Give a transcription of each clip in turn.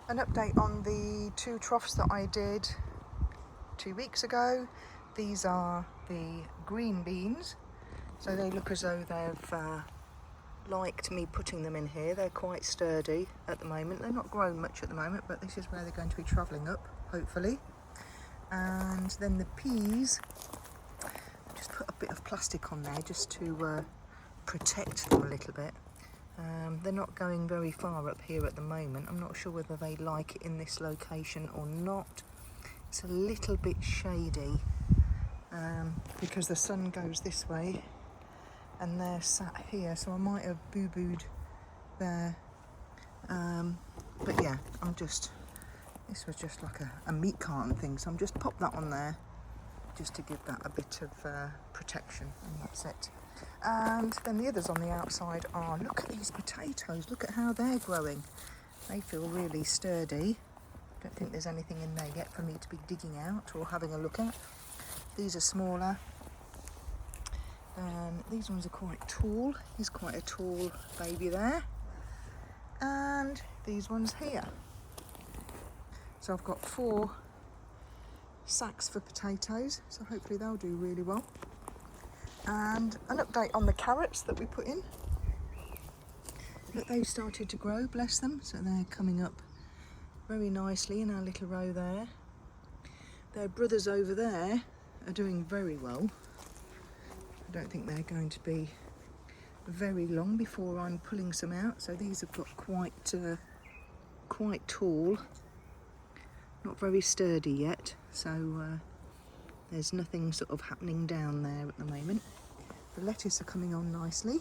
An update on the 2 troughs that I did 2 weeks ago. These are the green beans, so they look as though they've liked me putting them in here. They're quite sturdy at the moment. They're not grown much at the moment, but this is where they're going to be travelling up, hopefully. And then the peas, just put a bit of plastic on there just to protect them a little bit. They're not going very far up here at the moment. I'm not sure whether they like it in this location or not. It's a little bit shady because the sun goes this way and they're sat here, so I might have boo-booed there. But yeah, this was just like a meat carton thing, so I'm just pop that on there just to give that a bit of protection, and that's it. And then the others on the outside are, look at these potatoes, look at how they're growing. They feel really sturdy. Don't think there's anything in there yet for me to be digging out or having a look at. These are smaller. And these ones are quite tall. He's quite a tall baby there. And these ones here. So I've got 4 sacks for potatoes, so hopefully they'll do really well. And an update on the carrots that we put in. Look, they've started to grow, bless them. So they're coming up very nicely in our little row there. Their brothers over there are doing very well. I don't think they're going to be very long before I'm pulling some out. So these have got quite tall, not very sturdy yet. So there's nothing sort of happening down there at the moment. The lettuce are coming on nicely,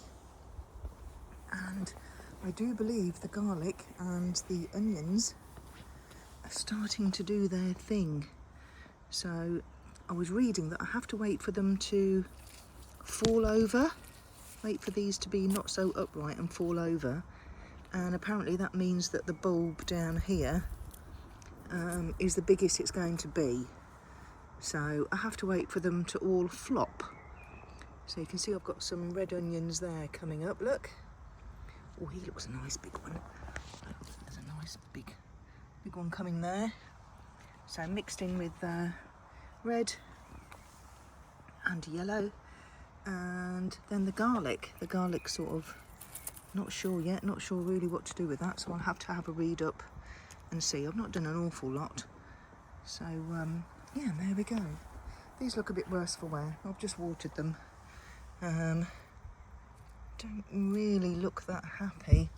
and I do believe the garlic and the onions are starting to do their thing. So I was reading that I have to wait for them to fall over, wait for these to be not so upright and fall over, and apparently that means that the bulb down here is the biggest it's going to be. So I have to wait for them to all flop. So you can see I've got some red onions there coming up, look. Oh, he looks a nice big one. There's a nice big one coming there. So mixed in with red and yellow. And then the garlic sort of, not sure yet, not sure really what to do with that. So I'll have to have a read up and see. I've not done an awful lot. So yeah, there we go. These look a bit worse for wear. I've just watered them. Don't really look that happy.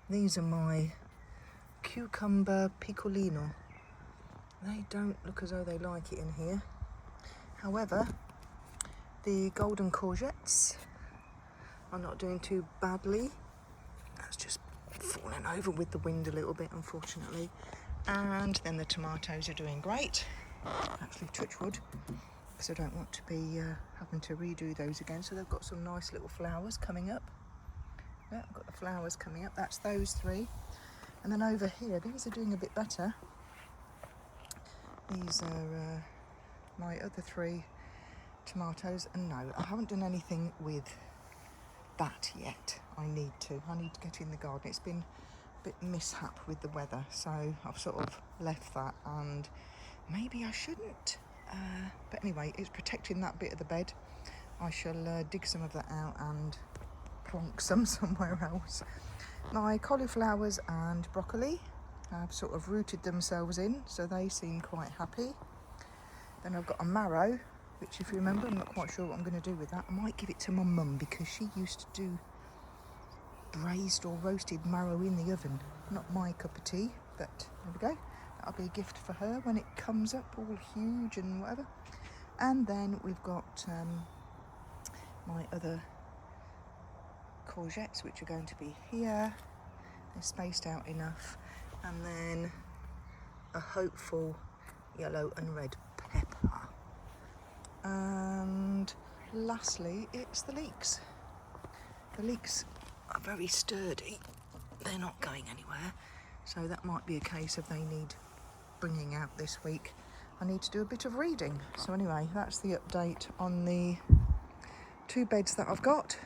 These are my cucumber piccolino. They don't look as though they like it in here. However, the golden courgettes are not doing too badly. That's just fallen over with the wind a little bit, unfortunately. And then the tomatoes are doing great. Actually, touch wood, because I don't want to be having to redo those again. So they've got some nice little flowers coming up. Yeah, I've got the flowers coming up. That's those 3. And then over here, these are doing a bit better. These are my other 3 tomatoes. And no, I haven't done anything with that yet. I need to get in the garden. It's been a bit mishap with the weather, so I've sort of left that, and maybe I shouldn't. But anyway, it's protecting that bit of the bed. I shall dig some of that out and plonk some somewhere else. My cauliflowers and broccoli have sort of rooted themselves in, so they seem quite happy. Then I've got a marrow, which, if you remember, I'm not quite sure what I'm going to do with that. I might give it to my mum, because she used to do braised or roasted marrow in the oven. Not my cup of tea, but there we go. That'll be a gift for her when it comes up all huge and whatever. And then we've got my other courgettes, which are going to be here. They're spaced out enough. And then a hopeful yellow and red pepper. And lastly, it's the leeks. The leeks are very sturdy. They're not going anywhere. So that might be a case of they need bringing out this week. I need to do a bit of reading. So anyway, that's the update on the 2 beds that I've got.